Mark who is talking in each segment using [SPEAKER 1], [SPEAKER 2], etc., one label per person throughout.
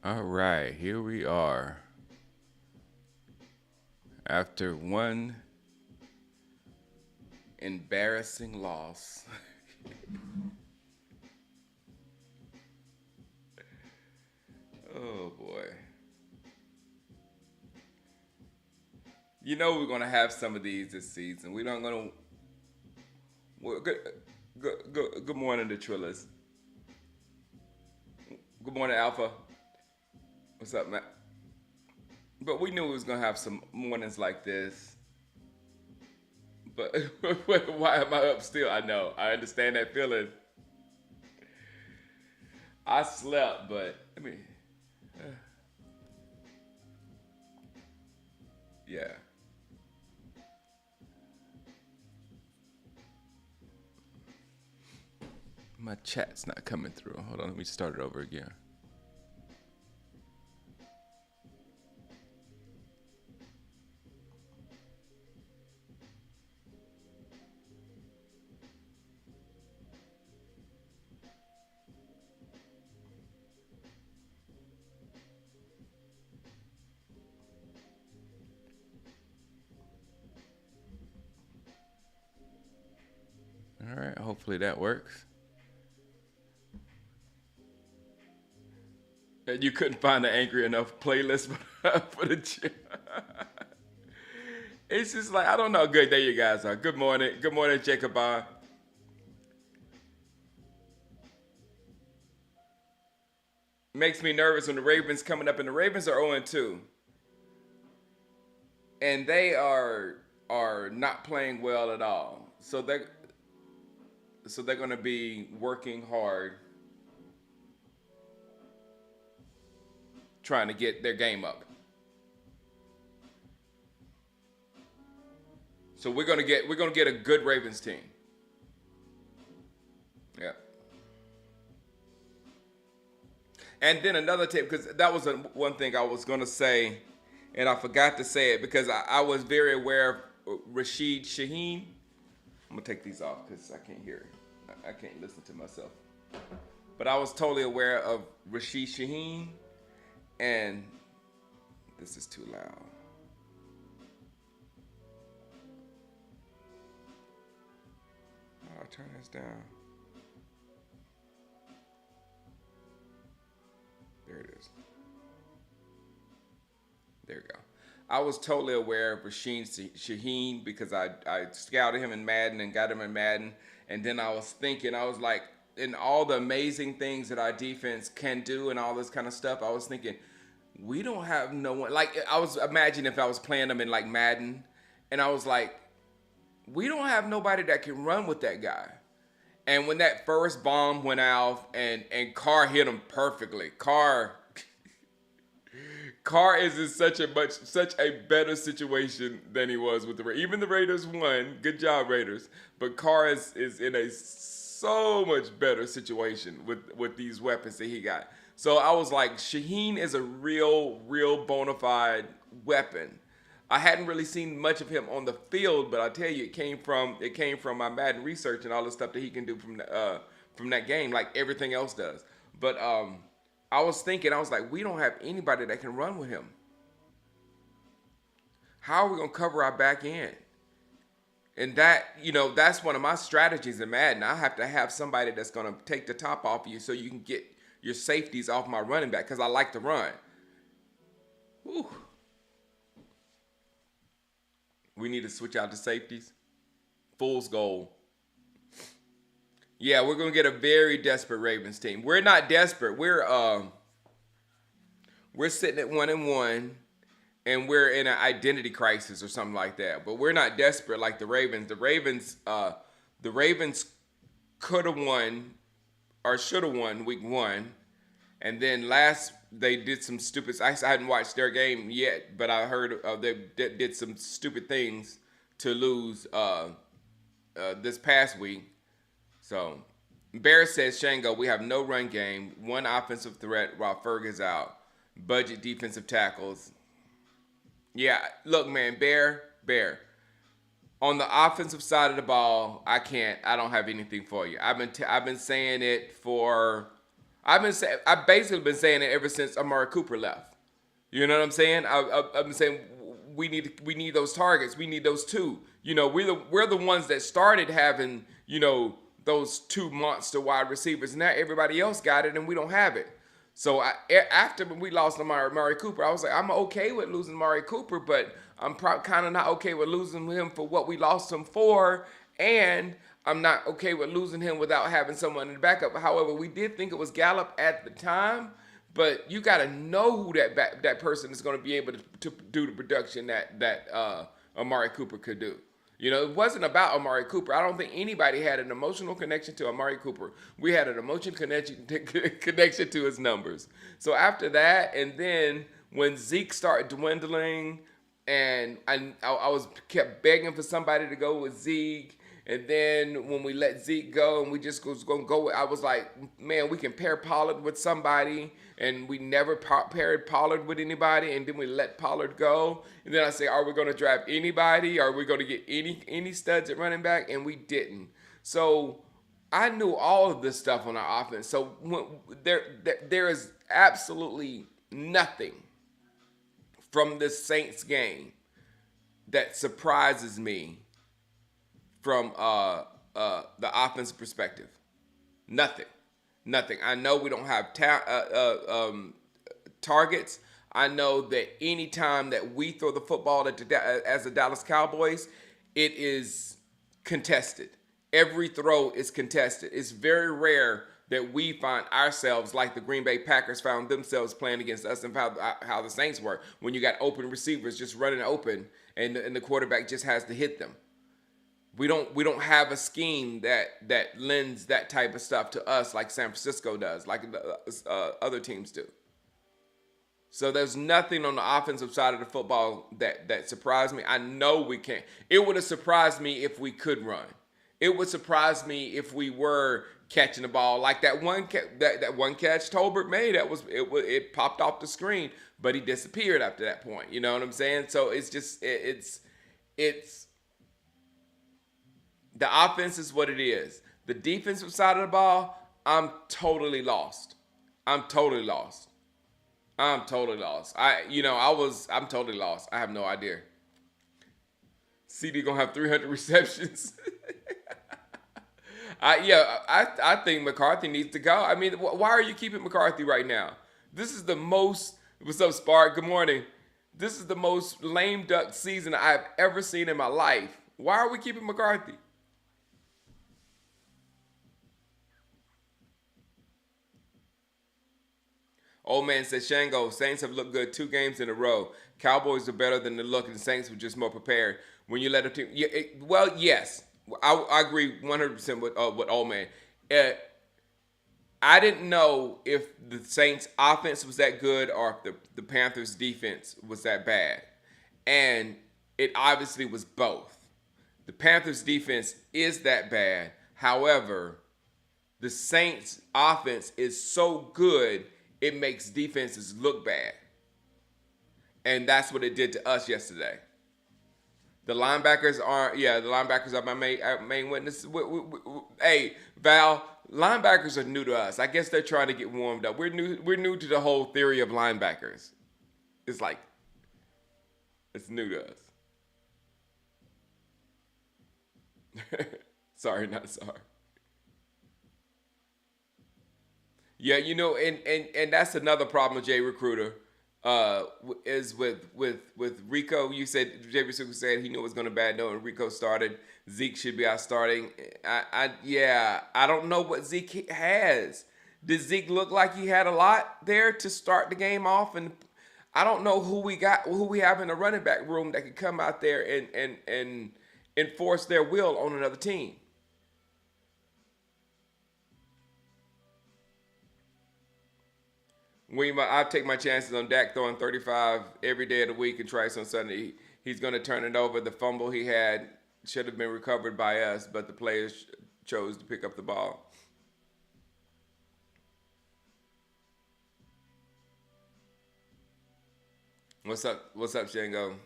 [SPEAKER 1] All right, here we are. After one embarrassing loss. Oh boy. You know we're gonna have some of these this season. We're not gonna. Well, good morning, the Trillas. Good morning, Alpha. What's up, man? But we knew we was gonna have some mornings like this. But why am I up still? I know. I understand that feeling. I slept, but I mean, yeah. My chat's not coming through. Hold on, let me start it over again. All right, hopefully that works. And you couldn't find an angry enough playlist for the gym. It's just like I don't know how good day you guys are. Good morning, Jacob. Makes me nervous when the Ravens coming up, and the Ravens are 0-2, and they are not playing well at all. So they're going to be working hard trying to get their game up. So we're gonna get a good Ravens team. Yeah. And then another tip, because that was one thing I was gonna say, and I forgot to say it because I was very aware of Rashid Shaheen. I'm gonna take these off because I can't hear it. I can't listen to myself. But I was totally aware of Rashid Shaheen, and this is too loud. I'll turn this down. There it is. There we go. I was totally aware of Rasheen Shaheen because I scouted him in Madden and got him in Madden. And then I was thinking, I was like, in all the amazing things that our defense can do and all this kind of stuff, I was thinking, we don't have no one. Like, I was imagining if I was playing them in like Madden, and I was like, we don't have nobody that can run with that guy. And when that first bomb went out and Carr hit him perfectly, Carr is in such a better situation than he was with the Raiders. Even the Raiders won. Good job, Raiders. But Carr is in a so much better situation with these weapons that he got. So I was like, Shaheen is a real bona fide weapon. I hadn't really seen much of him on the field, but I tell you, it came from my Madden research and all the stuff that he can do from that game, like everything else does. But I was thinking, I was like, we don't have anybody that can run with him. How are we gonna cover our back end? And that's one of my strategies in Madden. I have to have somebody that's gonna take the top off you so you can get your safeties off my running back because I like to run. Whew. We need to switch out the safeties. Fool's goal. Yeah, we're gonna get a very desperate Ravens team. We're not desperate. We're sitting at 1-1, and we're in an identity crisis or something like that. But we're not desperate like the Ravens. The Ravens could have won or should have won week 1, and then last they did some stupid. I hadn't watched their game yet, but I heard they did some stupid things to lose this past week. So, Bear says, Shango, we have no run game, one offensive threat while Ferg is out. Budget defensive tackles. Yeah, look, man, Bear. On the offensive side of the ball, I don't have anything for you. I've been saying it for. I've basically been saying it ever since Amari Cooper left. You know what I'm saying? I've been saying we need those targets. We need those two. We're the ones that started having those two monster wide receivers. Now everybody else got it, and we don't have it. So after we lost Amari Cooper, I was like, I'm okay with losing Amari Cooper, but I'm kind of not okay with losing him for what we lost him for, and I'm not okay with losing him without having someone in the backup. However, we did think it was Gallup at the time, but you got to know who that person is going to be able to do the production that Amari Cooper could do. It wasn't about Amari Cooper. I don't think anybody had an emotional connection to Amari Cooper. We had an emotional connection to his numbers. So after that, and then when Zeke started dwindling, and I was kept begging for somebody to go with Zeke. And then when we let Zeke go and we just was going to go, I was like, man, we can pair Pollard with somebody. And we never paired Pollard with anybody. And then we let Pollard go. And then I say, are we going to draft anybody? Are we going to get any studs at running back? And we didn't. So I knew all of this stuff on our offense. So there is absolutely nothing from this Saints game that surprises me from the offensive perspective. Nothing. I know we don't have targets. I know that any time that we throw the football as the Dallas Cowboys, it is contested. Every throw is contested. It's very rare that we find ourselves like the Green Bay Packers found themselves playing against us, and how the Saints were, when you got open receivers just running open and the quarterback just has to hit them. We don't have a scheme that lends that type of stuff to us like San Francisco does, like other teams do. So there's nothing on the offensive side of the football that surprised me. I know we can't. It would have surprised me if we could run. It would surprise me if we were catching the ball like that one catch Tolbert made. It popped off the screen, but he disappeared after that point. You know what I'm saying? So it's just it's the offense is what it is. The defensive side of the ball, I'm totally lost. I'm totally lost. I'm totally lost. I'm totally lost. I have no idea. CD gonna have 300 receptions. I think McCarthy needs to go. I mean, why are you keeping McCarthy right now? This is the most. What's up, Spark? Good morning. This is the most lame duck season I've ever seen in my life. Why are we keeping McCarthy? Old man says, Shango, Saints have looked good 2 games in a row. Cowboys are better than the look, and the Saints were just more prepared. When you let a team, yes, I agree 100% with old man. I didn't know if the Saints' offense was that good or if the Panthers' defense was that bad, and it obviously was both. The Panthers' defense is that bad. However, the Saints' offense is so good, it makes defenses look bad. And that's what it did to us yesterday. The linebackers are my main witness. Hey, Val, linebackers are new to us. I guess they're trying to get warmed up. We're new to the whole theory of linebackers. It's new to us. Sorry, not sorry. Yeah, and that's another problem with Jay Recruiter, is with Rico. You said Jay Recruiter said he knew it was going to bad note, and Rico started. Zeke should be out starting. I don't know what Zeke has. Did Zeke look like he had a lot there to start the game off? And I don't know who we have in the running back room that could come out there and enforce their will on another team. I take my chances on Dak throwing 35 every day of the week and twice on Sunday. He's going to turn it over. The fumble he had should have been recovered by us, but the players chose to pick up the ball. What's up? What's up, Shango?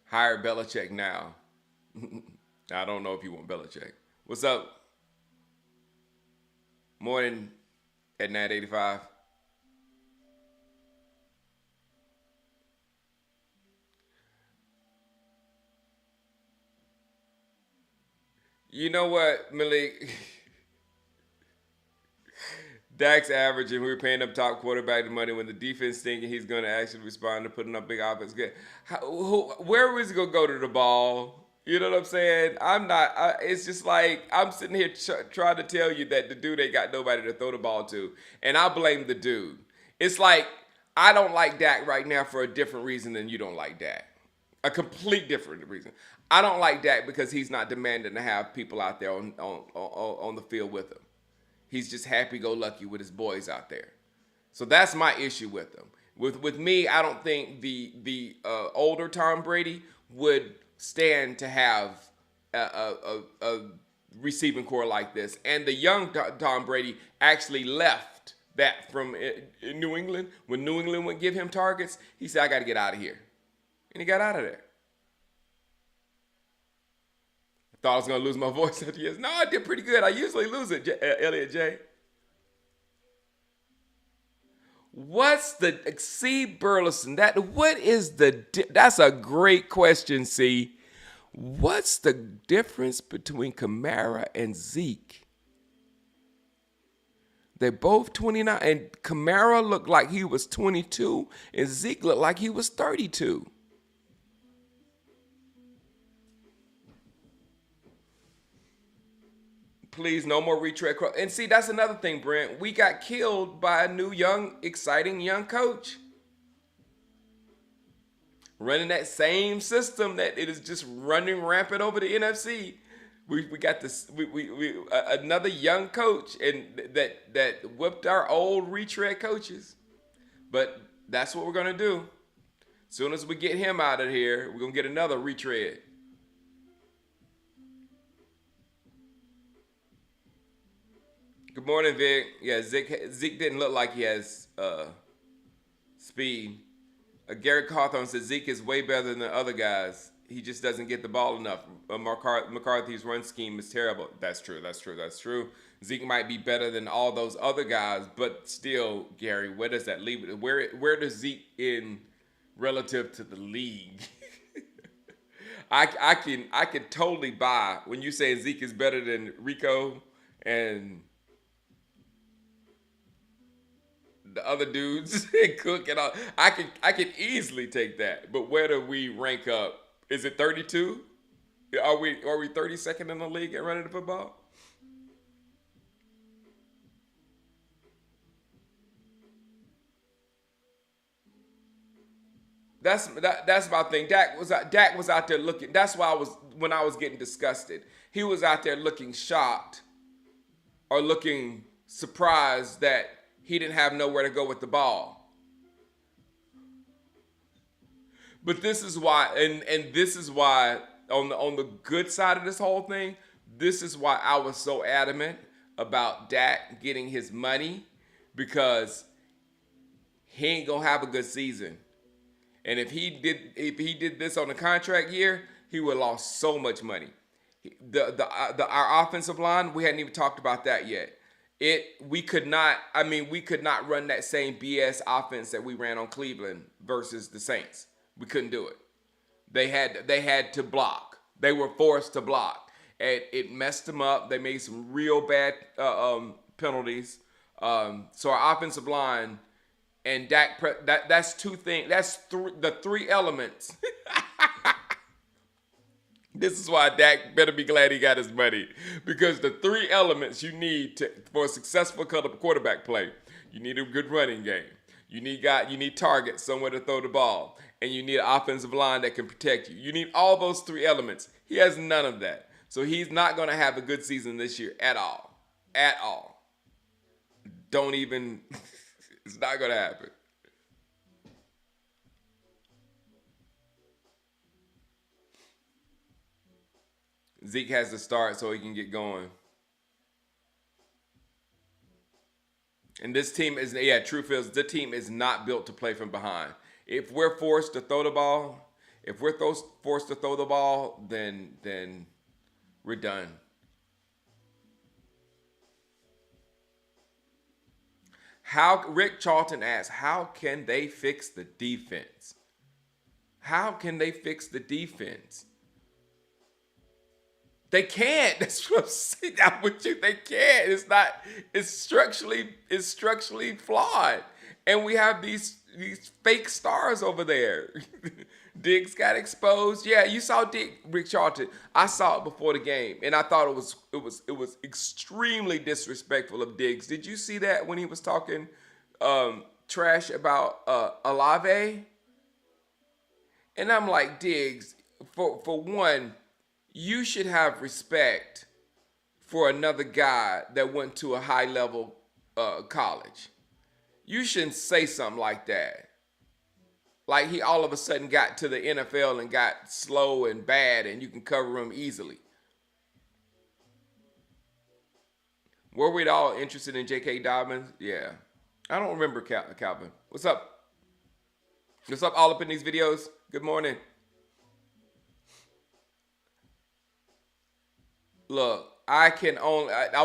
[SPEAKER 1] Hire Belichick now. I don't know if you want Belichick. What's up? Morning at 9:85. You know what, Malik? Dak's averaging. We were paying up top quarterback the money when the defense thinking he's going to actually respond to putting up big offense. Good. Where was he going to go to the ball? You know what I'm saying? I'm not. It's just like I'm sitting here trying to tell you that the dude ain't got nobody to throw the ball to, and I blame the dude. It's like I don't like Dak right now for a different reason than you don't like Dak. A complete different reason. I don't like Dak because he's not demanding to have people out there on the field with him. He's just happy go lucky with his boys out there. So that's my issue with him. With me, I don't think the older Tom Brady would stand to have a receiving core like this. And the young Tom Brady actually left that from in New England. When New England would give him targets, he said, I got to get out of here. And he got out of there. Thought I was going to lose my voice after years. No, I did pretty good. I usually lose it, Elliot J. What's the C. Burleson? That's a great question, C. What's the difference between Kamara and Zeke? They're both 29, and Kamara looked like he was 22, and Zeke looked like he was 32. Please, no more retread. And see, that's another thing, Brent. We got killed by a new, young, exciting young coach. Running that same system that it is just running rampant over the NFC. We got this another young coach and that whipped our old retread coaches. But that's what we're gonna do. As soon as we get him out of here, we're gonna get another retread. Good morning, Vic. Yeah, Zeke didn't look like he has speed. Garrett Cawthorn says Zeke is way better than the other guys. He just doesn't get the ball enough. McCarthy's run scheme is terrible. That's true. Zeke might be better than all those other guys, but still, Gary, where does that leave it? Where does Zeke in relative to the league? I can totally buy when you say Zeke is better than Rico and the other dudes and Cook and all. I can easily take that. But where do we rank up? Is it 32? Are we 32nd in the league at running the football? That's my thing. Dak was out there looking. That's why when I was getting disgusted. He was out there looking shocked or looking surprised that he didn't have nowhere to go with the ball. But this is why, and this is why on the good side of this whole thing, this is why I was so adamant about Dak getting his money, because he ain't gonna have a good season. And if he did this on a contract year, he would have lost so much money. Our offensive line, we hadn't even talked about that yet. We could not run that same BS offense that we ran on Cleveland versus the Saints. We couldn't do it. They had to block. They were forced to block. And it messed them up. They made some real bad penalties. So our offensive line and Dak, that's two things. That's the three elements. This is why Dak better be glad he got his money, because the three elements you need for a successful quarterback play: you need a good running game, you need targets, somewhere to throw the ball, and you need an offensive line that can protect you. You need all those three elements. He has none of that, so he's not going to have a good season this year at all. At all. Don't even. It's not going to happen. Zeke has to start so he can get going. And this team is, truth is, the team is not built to play from behind. If we're forced to throw the ball, then we're done. How Rick Charlton asked, how can they fix the defense? How can they fix the defense? They can't. That's what I'm saying. I'm with you. They can't. It's not. It's structurally flawed, and we have these fake stars over there. Diggs got exposed. Yeah, you saw Rick Charlton. I saw it before the game, and I thought it was extremely disrespectful of Diggs. Did you see that when he was talking trash about Olave? And I'm like, Diggs, for one, you should have respect for another guy that went to a high level college. You shouldn't say something like that. Like he all of a sudden got to the NFL and got slow and bad and you can cover him easily. Were we at all interested in J.K. Dobbins? Yeah. I don't remember Calvin. What's up? What's up all up in these videos? Good morning. Look, I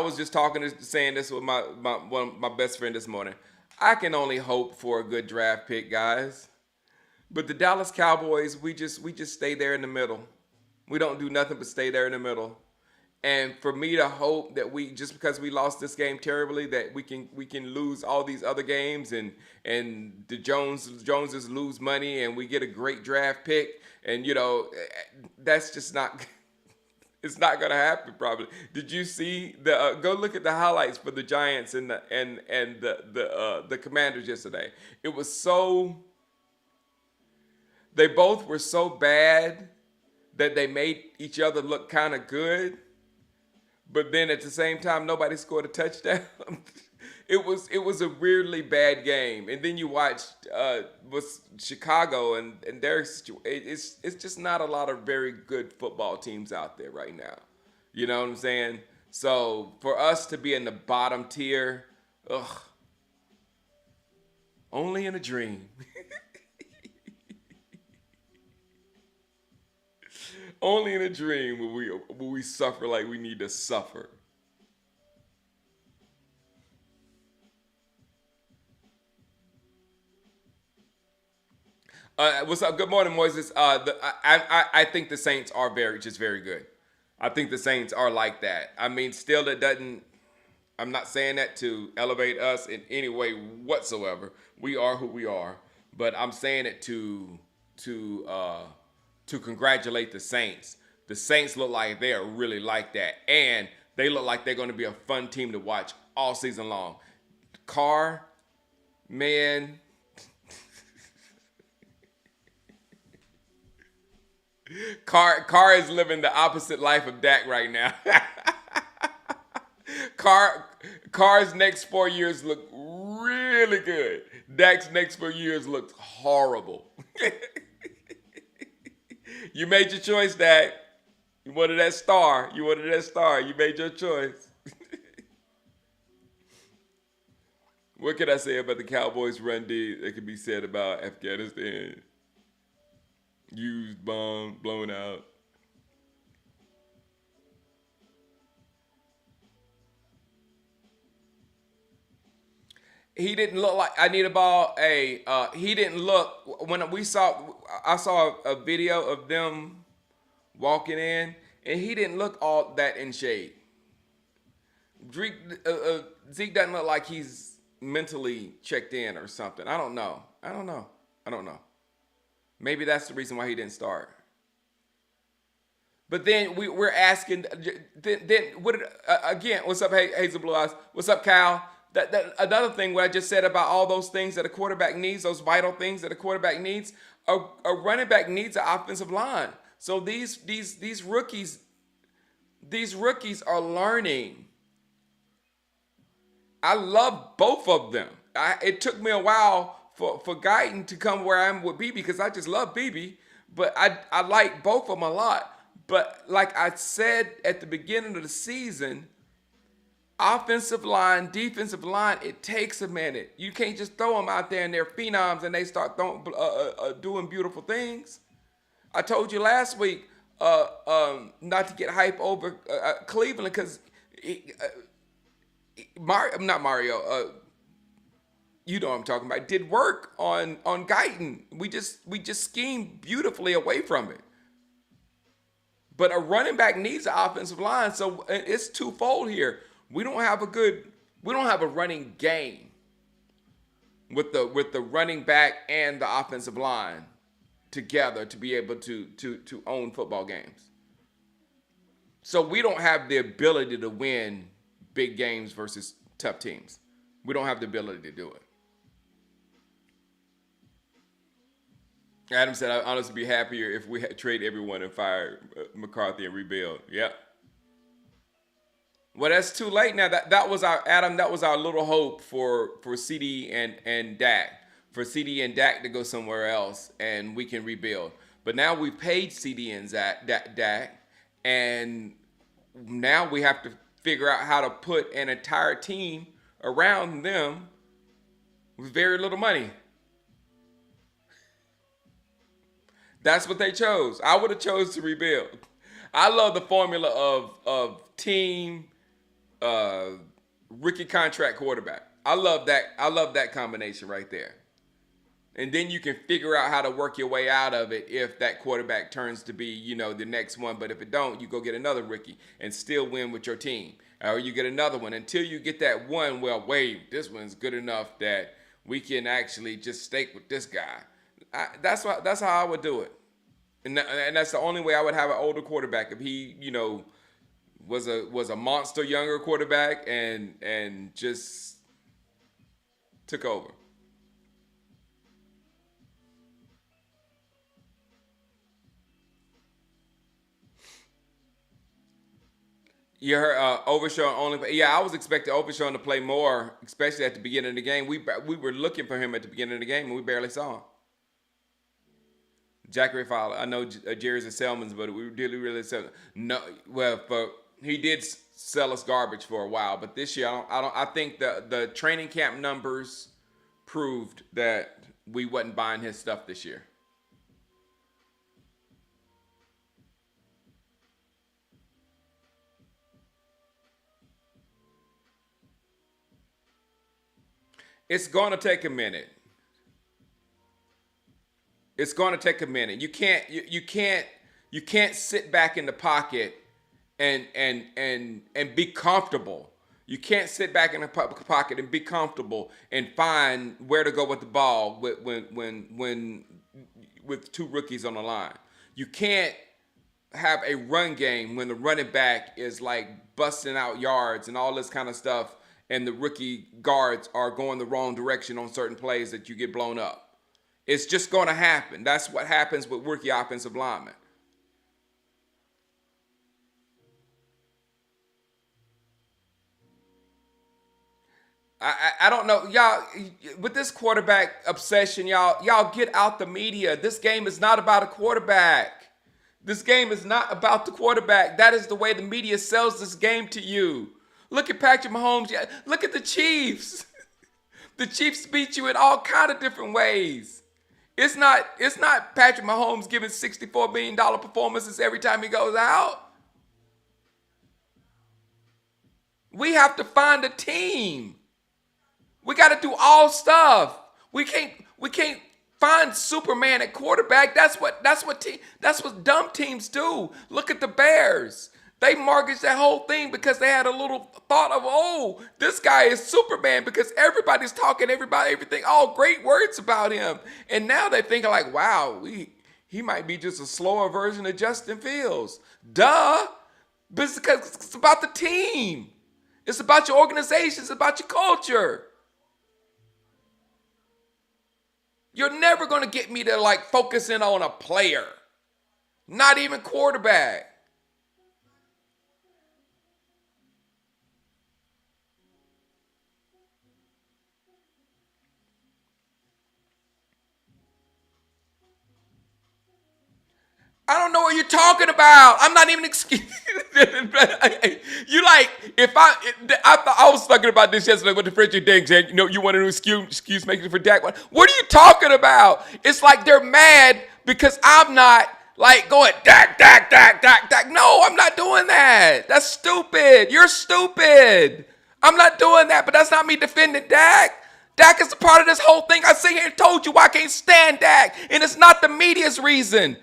[SPEAKER 1] was just saying this with my best friend this morning. I can only hope for a good draft pick, guys. But the Dallas Cowboys, we just stay there in the middle. We don't do nothing but stay there in the middle. And for me to hope that we, just because we lost this game terribly, that we can lose all these other games and the Joneses lose money and we get a great draft pick, and that's just not. It's not gonna happen probably. Did you see the? Go look at the highlights for the Giants and the Commanders yesterday. It was so. They both were so bad that they made each other look kind of good, but then at the same time nobody scored a touchdown. It was a weirdly bad game. And then you watched was Chicago and their situation. It's just not a lot of very good football teams out there right now. You know what I'm saying? So for us to be in the bottom tier, only in a dream. Only in a dream will we suffer like we need to suffer. What's up? Good morning, Moises. I think the Saints are very good. I think the Saints are like that. I mean, still, it doesn't. I'm not saying that to elevate us in any way whatsoever. We are who we are, but I'm saying it to congratulate the Saints. The Saints look like they are really like that, and they look like they're going to be a fun team to watch all season long. Carr, man. Carr is living the opposite life of Dak right now. Carr's next 4 years look really good. Dak's next 4 years looks horrible. You made your choice, Dak. You wanted that star. You made your choice. What can I say about the Cowboys' run D that can be said about Afghanistan? Used, bomb, blown out. He didn't look like I need a ball. He didn't look when I saw a video of them walking in, and he didn't look all that in shape. Zeke doesn't look like he's mentally checked in or something. I don't know. Maybe that's the reason why he didn't start. But then we're asking. Then what? Again, what's up, Hazel Blue Eyes? What's up, Cal? That another thing, what I just said about all those things that a quarterback needs, those vital things that a quarterback needs, a running back needs an offensive line. So these rookies are learning. I love both of them. It took me a while for Guyton to come where I am with BB because I just love BB, but I like both of them a lot. But like I said at the beginning of the season, offensive line, defensive line, it takes a minute. You can't just throw them out there and they're phenoms and they start doing beautiful things. I told you last week not to get hype over Cleveland because not Mario. you know what I'm talking about, did work on Guyton. We just schemed beautifully away from it. But a running back needs an offensive line, so it's twofold here. We don't have a running game with the running back and the offensive line together to be able to own football games. So we don't have the ability to win big games versus tough teams. We don't have the ability to do it. Adam said, "I'd honestly be happier if we had trade everyone and fire McCarthy and rebuild." Yep. Well, that's too late now. That was our Adam. That was our little hope for CD and Dak, for CD and Dak to go somewhere else and we can rebuild. But now we paid CD and Dak, and now we have to figure out how to put an entire team around them with very little money. That's what they chose. I would have chose to rebuild. I love the formula of team, rookie contract quarterback. I love that. I love that combination right there. And then you can figure out how to work your way out of it if that quarterback turns to be, the next one. But if it don't, you go get another rookie and still win with your team. Or you get another one until you get that one, well, wait, this one's good enough that we can actually just stake with this guy. That's how I would do it. And that's the only way I would have an older quarterback. If he, was a monster younger quarterback and just took over. You heard Overshawn only. Yeah, I was expecting Overshawn to play more, especially at the beginning of the game. We were looking for him at the beginning of the game, and we barely saw him. Jackery Fowler. I know Jerry's and Selman's, but we really sell. No, well, but he did sell us garbage for a while. But this year, I think the training camp numbers proved that we wasn't buying his stuff this year. It's going to take a minute. It's going to take a minute. You can't sit back in the pocket and be comfortable. You can't sit back in the pocket and be comfortable and find where to go with the ball when with two rookies on the line. You can't have a run game when the running back is like busting out yards and all this kind of stuff, and the rookie guards are going the wrong direction on certain plays that you get blown up. It's just going to happen. That's what happens with rookie offensive linemen. I don't know, y'all. With this quarterback obsession, y'all get out the media. This game is not about a quarterback. This game is not about the quarterback. That is the way the media sells this game to you. Look at Patrick Mahomes. Look at the Chiefs. The Chiefs beat you in all kind of different ways. It's not Patrick Mahomes giving $64 million performances every time he goes out. We have to find a team. We got to do all stuff. We can't find Superman at quarterback. That's what dumb teams do. Look at the Bears. They mortgaged that whole thing because they had a little thought of, oh, this guy is Superman because everybody's talking everything, all great words about him. And now they're thinking like, wow, he might be just a slower version of Justin Fields. Duh. But it's because it's about the team. It's about your organization. It's about your culture. You're never going to get me to like focus in on a player. Not even quarterback. I don't know what you're talking about. I'm not even excuse. You like if I was talking about this yesterday with the Frederick Ding said, you want to excuse making for Dak. What are you talking about? It's like they're mad because I'm not like going Dak. No, I'm not doing that. That's stupid. You're stupid. I'm not doing that, but that's not me defending Dak.
[SPEAKER 2] Dak is a part of this whole thing. I sit here and told you why I can't stand Dak. And it's not the media's reason.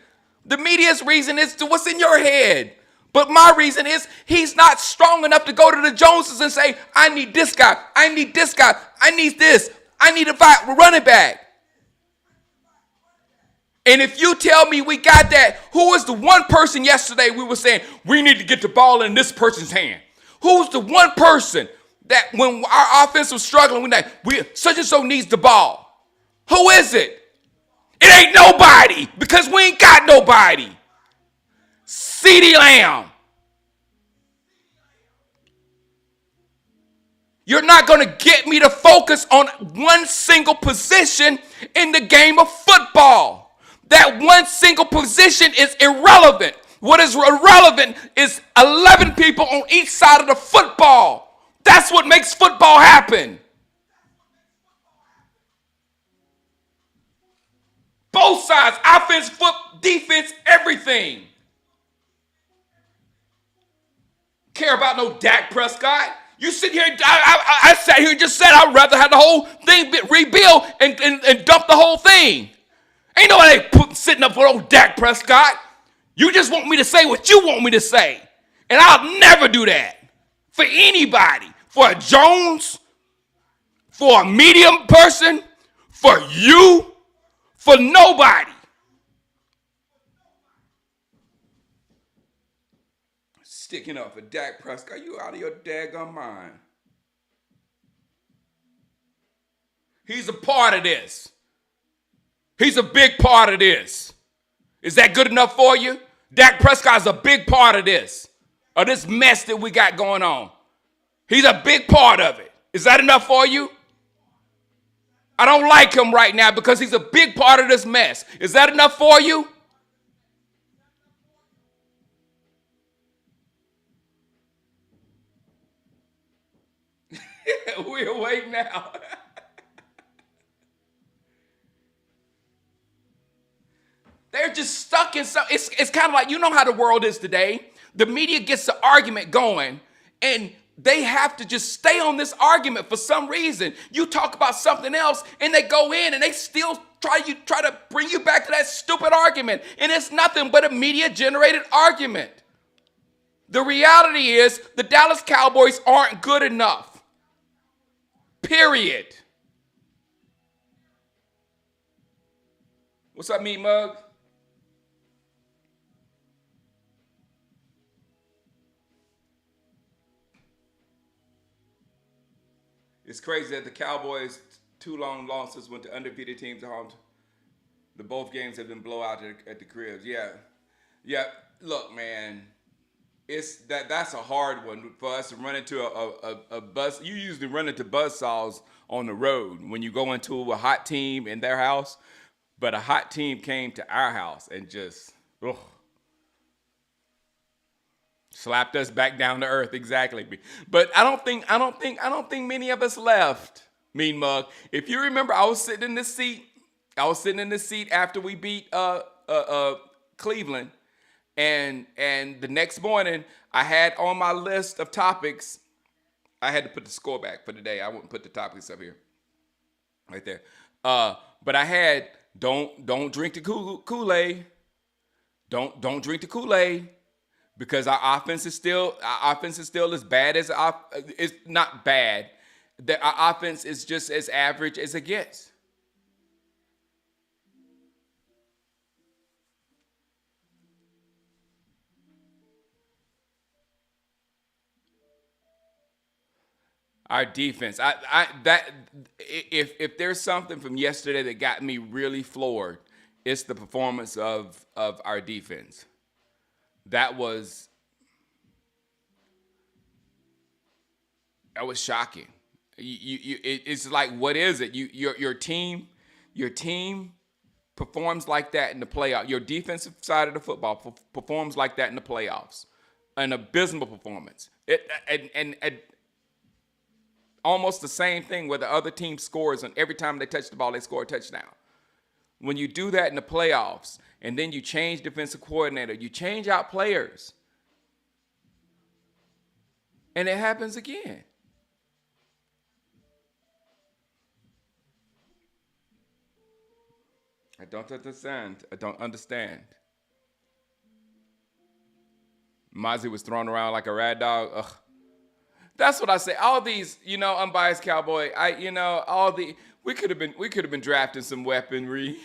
[SPEAKER 2] The media's reason is to what's in your head. But my reason is he's not strong enough to go to the Joneses and say, I need this guy. I need this guy. I need this. I need a running back. And if you tell me we got that, who was the one person yesterday we were saying, we need to get the ball in this person's hand? Who's the one person that when our offense was struggling, we such and so needs the ball? Who is it? It ain't nobody because we ain't got nobody. CeeDee Lamb. You're not going to get me to focus on one single position in the game of football. That one single position is irrelevant. What is irrelevant is 11 people on each side of the football. That's what makes football happen. Both sides, offense, defense, everything. Care about no Dak Prescott. You sit here, I sat here and just said I'd rather have the whole thing rebuild and dump the whole thing. Ain't nobody sitting up for old Dak Prescott. You just want me to say what you want me to say. And I'll never do that. For anybody. For a Jones. For a medium person. For you. For nobody. Sticking up for Dak Prescott. You out of your daggone mind. He's a part of this. He's a big part of this. Is that good enough for you? Dak Prescott's a big part of this mess that we got going on. He's a big part of it. Is that enough for you? I don't like him right now because he's a big part of this mess. Is that enough for you? We're awake now. They're just stuck in some. It's kind of like, you know how the world is today. The media gets the argument going, and they have to just stay on this argument for some reason. You talk about something else, and they go in, and they still try to bring you back to that stupid argument. And it's nothing but a media-generated argument. The reality is the Dallas Cowboys aren't good enough. Period. What's up, Meat Mug? It's crazy that the Cowboys' 2 long losses went to undefeated teams at home. The both games have been blowouts at the cribs. Yeah. Look, man, that's a hard one for us to run into a buzz. You usually run into buzzsaws on the road when you go into a hot team in their house, but a hot team came to our house and just slapped us back down to earth. Exactly. But I don't think many of us left. Mean Mug. If you remember, I was sitting in this seat after we beat Cleveland, and the next morning I had on my list of topics. I had to put the score back for today. I wouldn't put the topics up here, right there. But I had don't drink the Kool-Aid. Don't drink the Kool-Aid. Because our offense is still as bad as it's not bad. Our offense is just as average as it gets. Our defense, if there's something from yesterday that got me really floored, it's the performance of our defense. That was shocking. It's like, what is it? Your team performs like that in the playoffs. Your defensive side of the football performs like that in the playoffs. An abysmal performance. And almost the same thing where the other team scores, and every time they touch the ball, they score a touchdown. When you do that in the playoffs, and then you change defensive coordinator, you change out players, and it happens again. I don't understand. I don't understand. Mozzie was thrown around like a rag dog. Ugh. That's what I say. All these, unbiased cowboy. We could have been drafting some weaponry.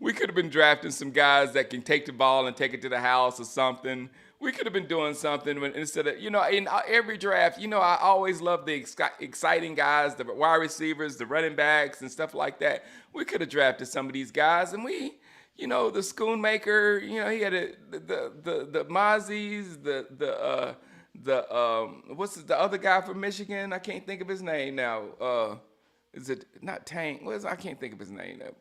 [SPEAKER 2] We could have been drafting some guys that can take the ball and take it to the house or something. We could have been doing something instead of, in every draft, I always love the exciting guys, the wide receivers, the running backs and stuff like that. We could have drafted some of these guys, and the Schoonmaker, he had the Mozzies, what's the other guy from Michigan? I can't think of his name now. Is it not Tank? I can't think of his name now.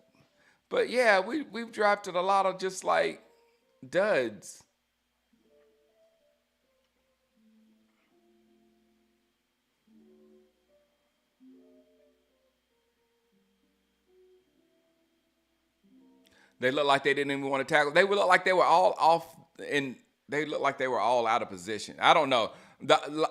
[SPEAKER 2] But yeah, we've drafted a lot of just like duds. They look like they didn't even want to tackle. They would look like they were all off, and they look like they were all out of position. I don't know.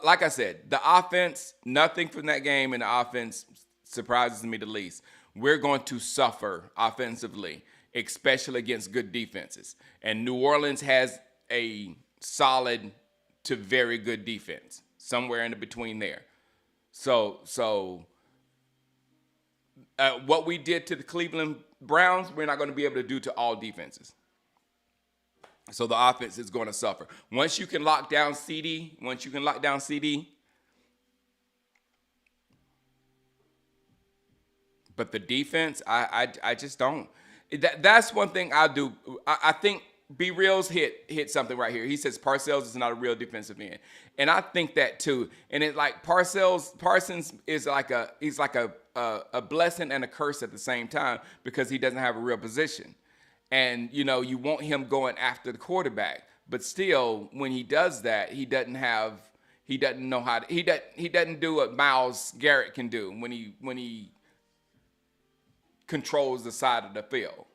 [SPEAKER 2] Like I said, the offense, nothing from that game in the offense surprises me the least. We're going to suffer offensively, especially against good defenses. And New Orleans has a solid to very good defense, somewhere in the between there. So what we did to the Cleveland Browns, we're not going to be able to do to all defenses. So the offense is going to suffer. Once you can lock down CD, but the defense, I just don't. That's one thing I do. I think B Reals hit something right here. He says Parcells is not a real defensive end, and I think that too. And it's like Parsons is he's like a blessing and a curse at the same time because he doesn't have a real position. And, you want him going after the quarterback. But still, when he does that, he doesn't know how to, he doesn't do what Myles Garrett can do when he controls the side of the field.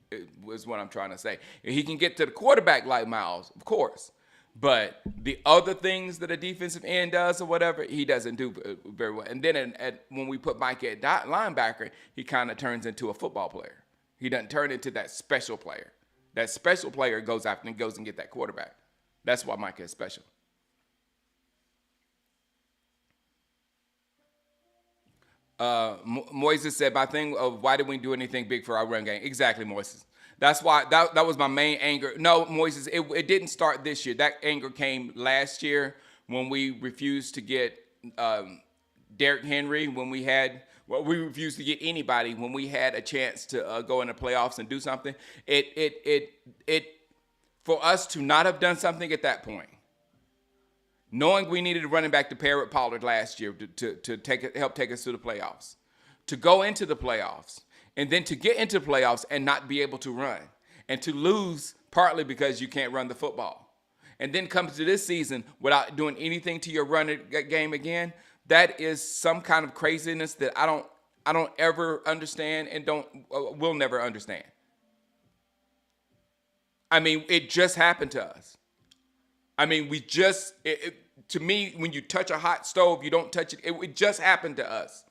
[SPEAKER 2] It was what I'm trying to say. He can get to the quarterback like Myles, of course. But the other things that a defensive end does or whatever, he doesn't do very well. And then when we put Mike at linebacker, he kind of turns into a football player. He doesn't turn into that special player. That special player goes after and goes and get that quarterback. That's why Mike is special. Moises said, my thing of why didn't we do anything big for our run game? Exactly, Moises. That's why that was my main anger. No, Moises, it didn't start this year. That anger came last year when we refused to get Derrick Henry, we refused to get anybody when we had a chance to go in the playoffs and do something. It for us to not have done something at that point, knowing we needed a running back to pair with Pollard last year to help take us to the playoffs, to go into the playoffs, and then to get into the playoffs and not be able to run, and to lose partly because you can't run the football, and then come to this season without doing anything to your run game again. That is some kind of craziness that I don't ever understand and will never understand. I mean, it just happened to us. I mean, to me, when you touch a hot stove, you don't touch it. It just happened to us.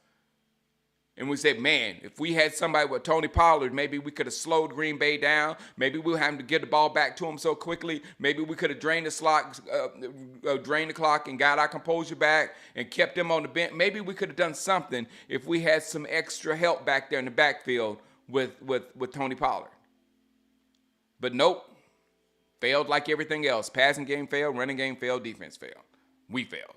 [SPEAKER 2] And we said, man, if we had somebody with Tony Pollard, maybe we could have slowed Green Bay down. Maybe we were having to get the ball back to him so quickly. Maybe we could have drained the clock and got our composure back and kept them on the bench. Maybe we could have done something if we had some extra help back there in the backfield with Tony Pollard. But nope, failed like everything else. Passing game failed, running game failed, defense failed. We failed.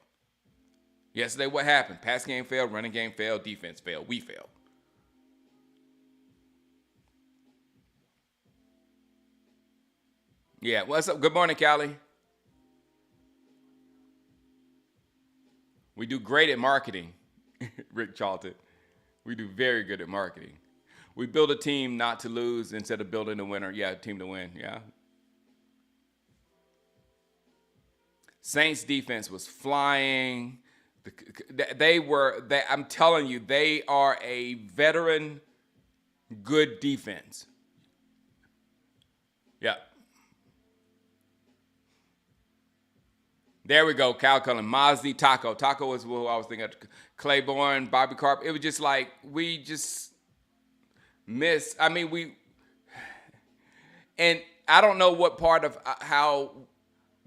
[SPEAKER 2] Yesterday, what happened? Pass game failed, running game failed, defense failed. We failed. Yeah, what's up? Good morning, Callie. We do great at marketing, Rick Charlton. We do very good at marketing. We build a team not to lose instead of building a winner. Yeah, team to win. Yeah. Saints defense was flying. I'm telling you, they are a veteran good defense. Yeah. There we go. Cal Cullen, Mozzie, Taco. Taco was who I was thinking of. Claiborne, Bobby Carp. It was just like we just missed. I mean, and I don't know what part of how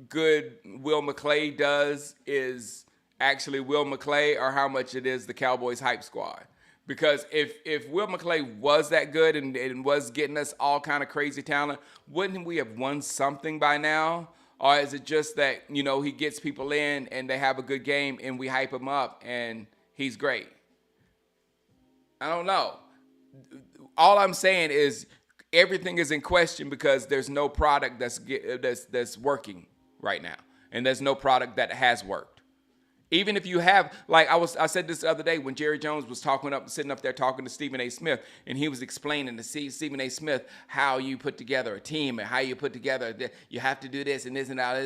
[SPEAKER 2] good Will McClay does is actually Will McClay or how much it is the Cowboys hype squad. Because if Will McClay was that good and was getting us all kind of crazy talent, wouldn't we have won something by now? Or is it just that, he gets people in and they have a good game and we hype him up and he's great? I don't know. All I'm saying is everything is in question because there's no product that's working right now, and there's no product that has worked. Even if you have, like I said this the other day when Jerry Jones was sitting up there talking to Stephen A. Smith, and he was explaining to Stephen A. Smith how you put together a team and how you put together, you have to do this and this and that.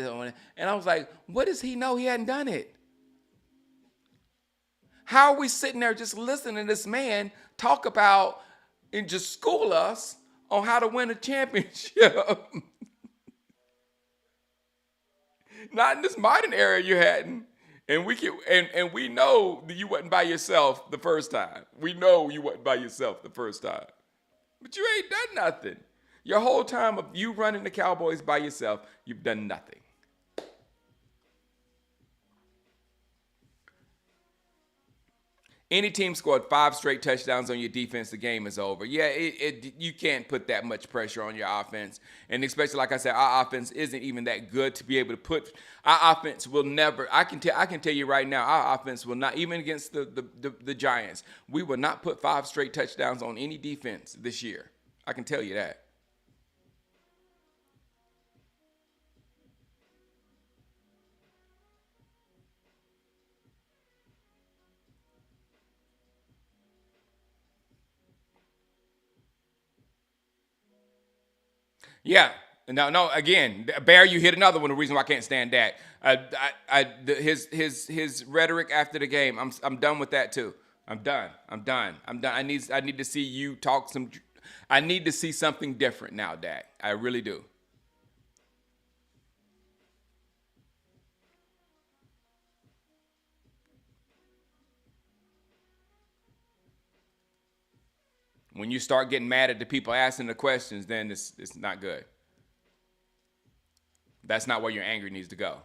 [SPEAKER 2] And I was like, what does he know? He hadn't done it. How are we sitting there just listening to this man talk about and just school us on how to win a championship? Not in this modern era you hadn't. And we know that you wasn't by yourself the first time. We know you wasn't by yourself the first time. But you ain't done nothing. Your whole time of you running the Cowboys by yourself, you've done nothing. Any team scored 5 straight touchdowns on your defense, the game is over. Yeah, you can't put that much pressure on your offense. And especially, like I said, our offense isn't even that good to be able to put. Our offense will never, I can tell you right now, our offense will not, even against the Giants, we will not put 5 straight touchdowns on any defense this year. I can tell you that. Yeah. No. Again, Bear, you hit another one. The reason why I can't stand Dak. His rhetoric after the game. I'm done with that too. I'm done. I need to see you talk some. I need to see something different now, Dak. I really do. When you start getting mad at the people asking the questions, then it's not good. That's not where your anger needs to go.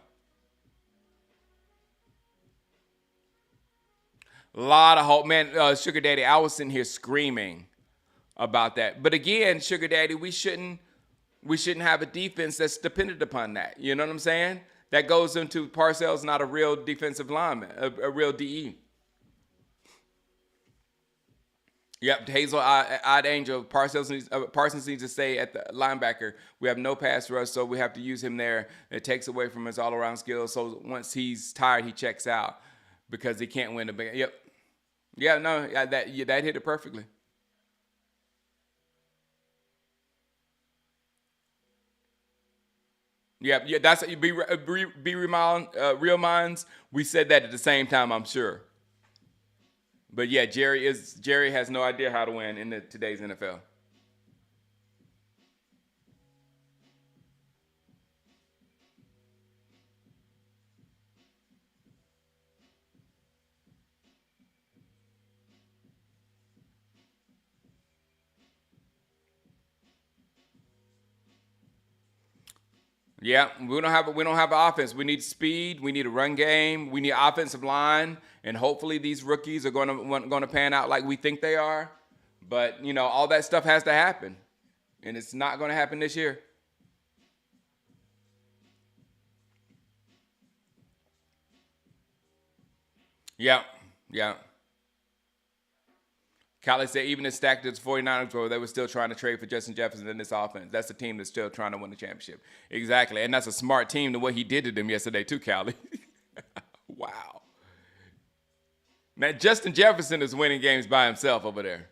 [SPEAKER 2] A lot of hope, man. Sugar Daddy, I was sitting here screaming about that. But again, Sugar Daddy, we shouldn't have a defense that's dependent upon that. You know what I'm saying? That goes into Parcells not a real defensive lineman, a real DE. Yep, Hazel, odd angel. Parsons needs to stay at the linebacker. We have no pass rush, so we have to use him there. It takes away from his all-around skills. So once he's tired, he checks out because he can't win the big. Yep. Yeah, no, that hit it perfectly. Yeah, that's real minds. We said that at the same time, I'm sure. But yeah, Jerry has no idea how to win in today's NFL. Yeah, we don't have an offense. We need speed. We need a run game. We need offensive line, and hopefully these rookies are going to pan out like we think they are. But all that stuff has to happen, and it's not going to happen this year. Yeah, yeah. Callie said even as stacked as 49ers were, they were still trying to trade for Justin Jefferson in this offense. That's a team that's still trying to win the championship. Exactly. And that's a smart team the way he did to them yesterday too, Callie. Wow. Now Justin Jefferson is winning games by himself over there.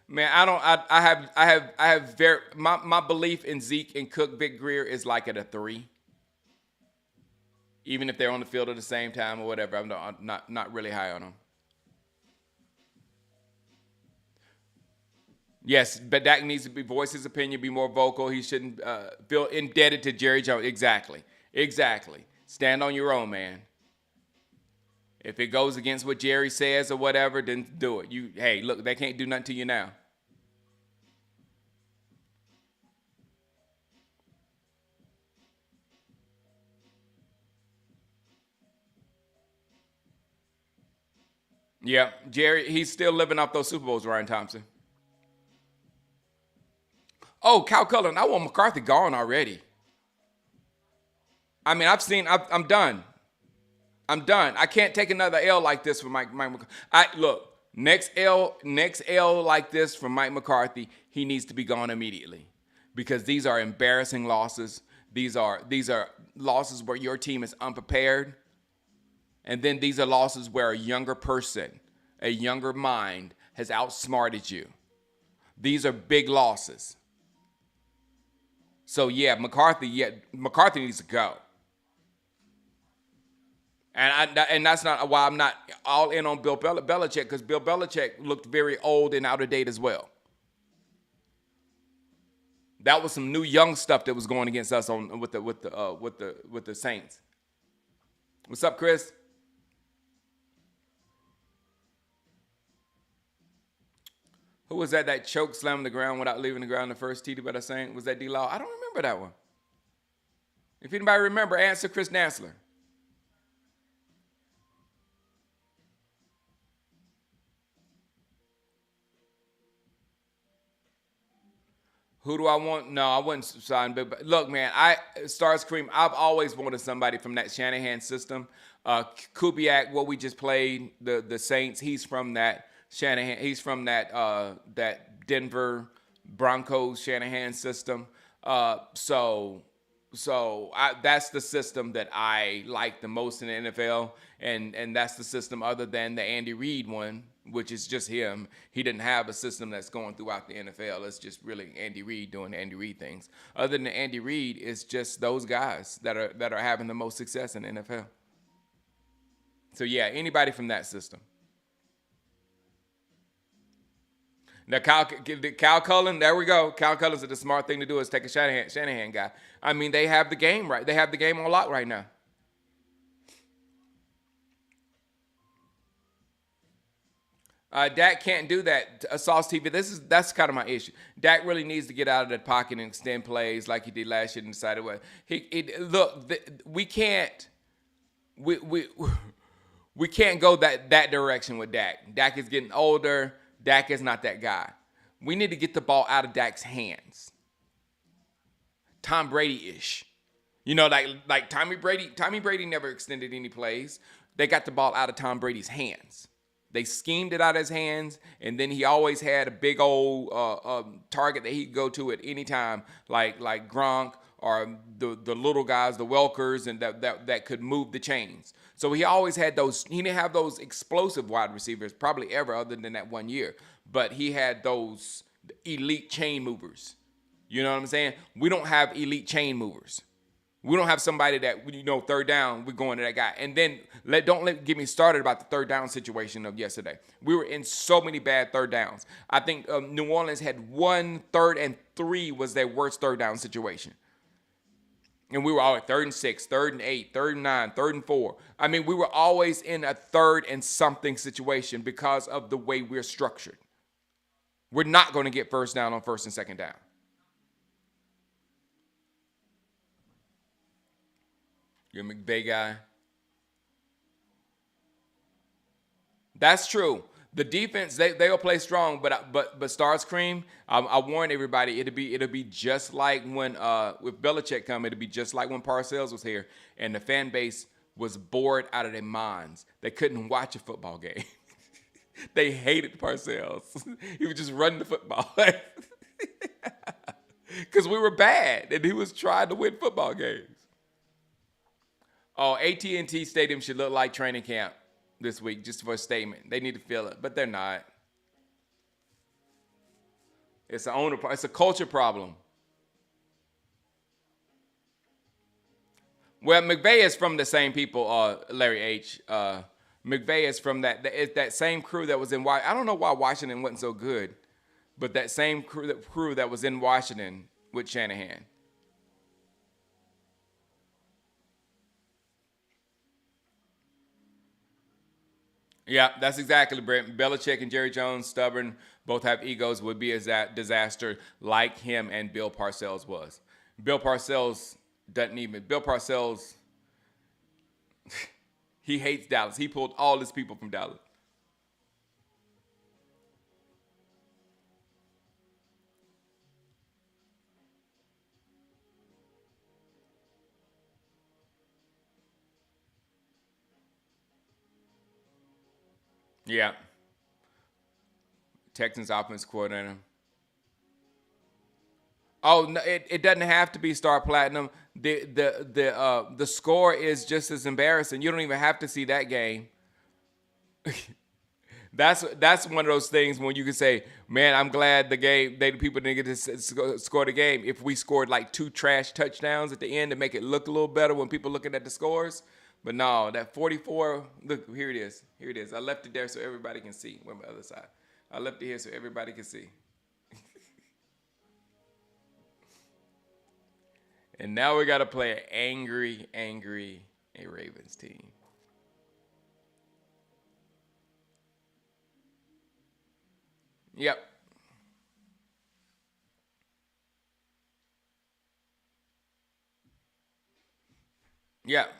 [SPEAKER 2] Man, I have very my belief in Zeke and Cook Vic Greer is like at a 3. Even if they're on the field at the same time or whatever, I'm not really high on them. Yes, but Dak needs to voice his opinion, be more vocal. He shouldn't feel indebted to Jerry Jones. Exactly. Stand on your own, man. If it goes against what Jerry says or whatever, then do it. Hey, look, they can't do nothing to you now. Yeah, Jerry, he's still living off those Super Bowls, Ryan Thompson. Oh, Cal Cullen, I want McCarthy gone already. I mean, I'm done. I'm done. I can't take another L like this from Mike McCarthy. Look, next L like this from Mike McCarthy, he needs to be gone immediately. Because these are embarrassing losses. These are losses where your team is unprepared. And then these are losses where a younger person, a younger mind has outsmarted you. These are big losses. So yeah, McCarthy needs to go. And that's not why I'm not all in on Bill Belichick, because Bill Belichick looked very old and out of date as well. That was some new young stuff that was going against us with the Saints. What's up, Chris? Who was that choke slammed the ground without leaving the ground the first TD by the Saints? Was that D-Law? I don't remember that one. If anybody remember, answer Chris Nassler. Who do I want? No, I wouldn't sign. But look, man, Stars Cream. I've always wanted somebody from that Shanahan system. Kubiak, what we just played, the Saints. He's from that Shanahan. He's from that Denver Broncos Shanahan system. So that's the system that I like the most in the NFL, and that's the system other than the Andy Reid one, which is just him. He didn't have a system that's going throughout the NFL. It's just really Andy Reid doing Andy Reid things. Other than Andy Reid, it's just those guys that are having the most success in the NFL. So yeah, anybody from that system. Now, Cal Cullen, there we go. Cal Cullen said the smart thing to do is take a Shanahan guy. I mean, they have the game right. They have the game on lock right now. Dak can't do that. Sauce TV. That's kind of my issue. Dak really needs to get out of the pocket and extend plays like he did last year and decided what we can't we can't go that direction with Dak. Dak is getting older. Dak is not that guy. We need to get the ball out of Dak's hands. Tom Brady-ish. You know, like Tommy Brady. Tommy Brady never extended any plays. They got the ball out of Tom Brady's hands. They schemed it out of his hands, and then he always had a big old target that he could go to at any time, like Gronk or the little guys, the Welkers, and that could move the chains. So he always had those. He didn't have those explosive wide receivers probably ever, other than that 1 year. But he had those elite chain movers. You know what I'm saying? We don't have elite chain movers. We don't have somebody that, third down, we're going to that guy. And then don't get me started about the third down situation of yesterday. We were in so many bad third downs. I think New Orleans had 1 3rd and 3 was their worst third down situation. And we were always 3rd and 6, 3rd and 8, 3rd and 9, 3rd and 4. I mean, we were always in a 3rd and something situation because of the way we're structured. We're not going to get first down on 1st and 2nd down. You're a McVay guy. That's true. The defense, they'll play strong, but Stars Cream, I warn everybody, it'll be just like when with Belichick come, it'll be just like when Parcells was here and the fan base was bored out of their minds. They couldn't watch a football game. They hated Parcells. He was just running the football. Because we were bad and he was trying to win football games. Oh, AT&T Stadium should look like training camp this week, just for a statement. They need to feel it, but they're not. It's a culture problem. Well, McVay is from the same people, Larry H. McVay is from that same crew that was in Washington. I don't know why Washington wasn't so good, but that same crew that was in Washington with Shanahan. Yeah, that's exactly, Brent. Belichick and Jerry Jones, stubborn, both have egos, would be a disaster like him and Bill Parcells was. Bill Parcells, he hates Dallas. He pulled all his people from Dallas. Yeah. Texans offense coordinator. Oh no, it doesn't have to be Star Platinum. The score is just as embarrassing. You don't even have to see that game. That's one of those things when you can say, "Man, I'm glad the people didn't get to score the game." If we scored like two trash touchdowns at the end to make it look a little better when people looking at the scores, but no, that 44. Look, here it is. Here it is. I left it there so everybody can see. Where's my other side? I left it here so everybody can see. And now we got to play an angry Ravens team. Yep. Yep.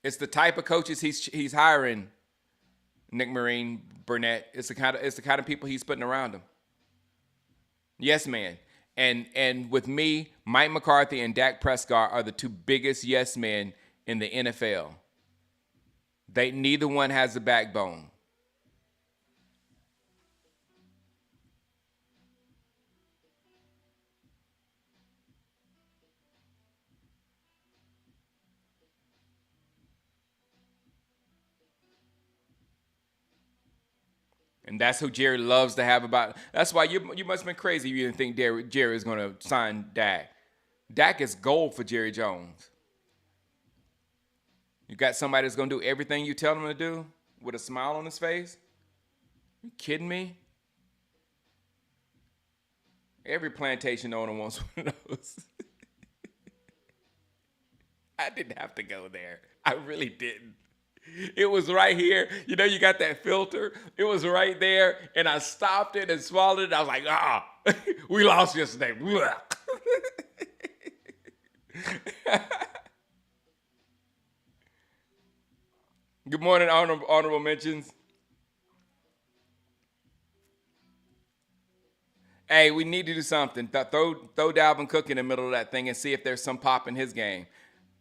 [SPEAKER 2] It's the type of coaches he's hiring. Nick Marine, Burnett. It's the kind of people he's putting around him. Yes, man. And with me, Mike McCarthy and Dak Prescott are the two biggest yes men in the NFL. They neither one has a backbone. And that's who Jerry loves to have about. That's why you must have been crazy if you didn't think Jerry is going to sign Dak. Dak is gold for Jerry Jones. You got somebody that's going to do everything you tell him to do with a smile on his face? You kidding me? Every plantation owner wants one of those. I didn't have to go there. I really didn't. It was right here. You know, you got that filter. It was right there, and I stopped it and swallowed it. I was like, we lost yesterday. Good morning, honorable mentions. Hey, we need to do something. Throw Dalvin Cook in the middle of that thing and see if there's some pop in his game.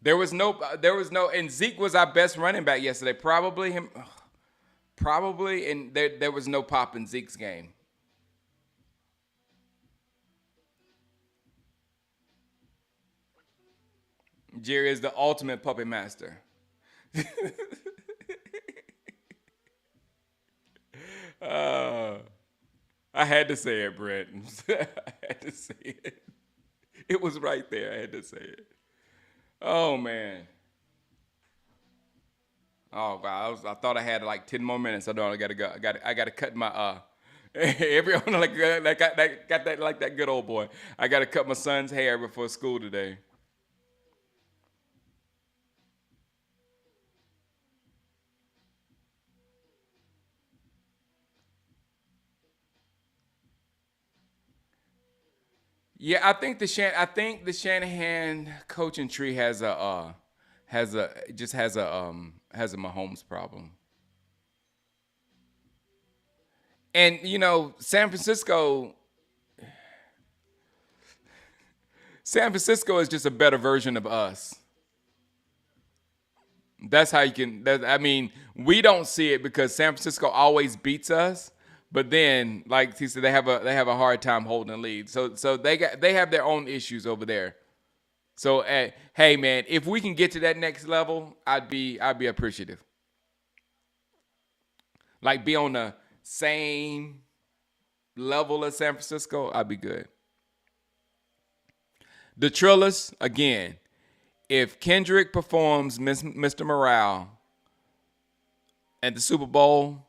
[SPEAKER 2] And Zeke was our best running back yesterday. Probably, and there was no pop in Zeke's game. Jerry is the ultimate puppet master. uh, I had to say it, Brent. I had to say it. It was right there. I had to say it. Oh man. Oh wow. I thought I had like 10 more minutes. I know I gotta go. I gotta cut my everyone got that like that good old boy. I gotta cut my son's hair before school today. Yeah, I think the Shanahan coaching tree has a Mahomes problem. And you know, San Francisco is just a better version of us. That's how you can. I mean, we don't see it because San Francisco always beats us. But then, like he said, they have a hard time holding the lead. So they have their own issues over there. So hey man, if we can get to that next level, I'd be appreciative. Like be on the same level as San Francisco, I'd be good. The Trillis again. If Kendrick performs Mr. Morale at the Super Bowl,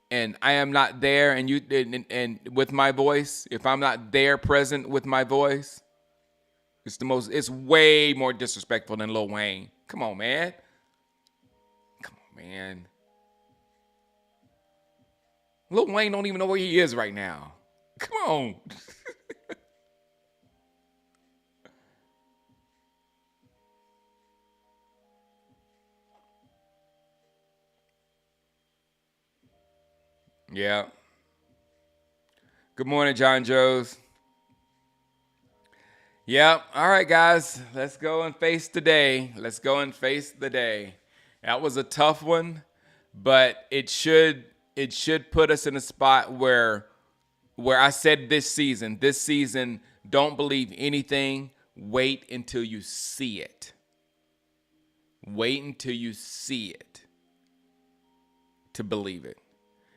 [SPEAKER 2] and I am not there, and with my voice, if I'm not there present with my voice, it's way more disrespectful than Lil Wayne. Come on, man. Come on, man. Lil Wayne don't even know where he is right now. Come on. Yeah. Good morning, John Joes. Yep. All right, guys. Let's go and face the day. Let's go and face the day. That was a tough one, but it should put us in a spot where I said this season, don't believe anything. Wait until you see it. Wait until you see it to believe it.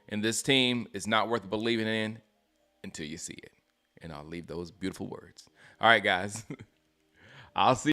[SPEAKER 2] And this team is not worth believing in until you see it. And I'll leave those beautiful words. All right, guys. I'll see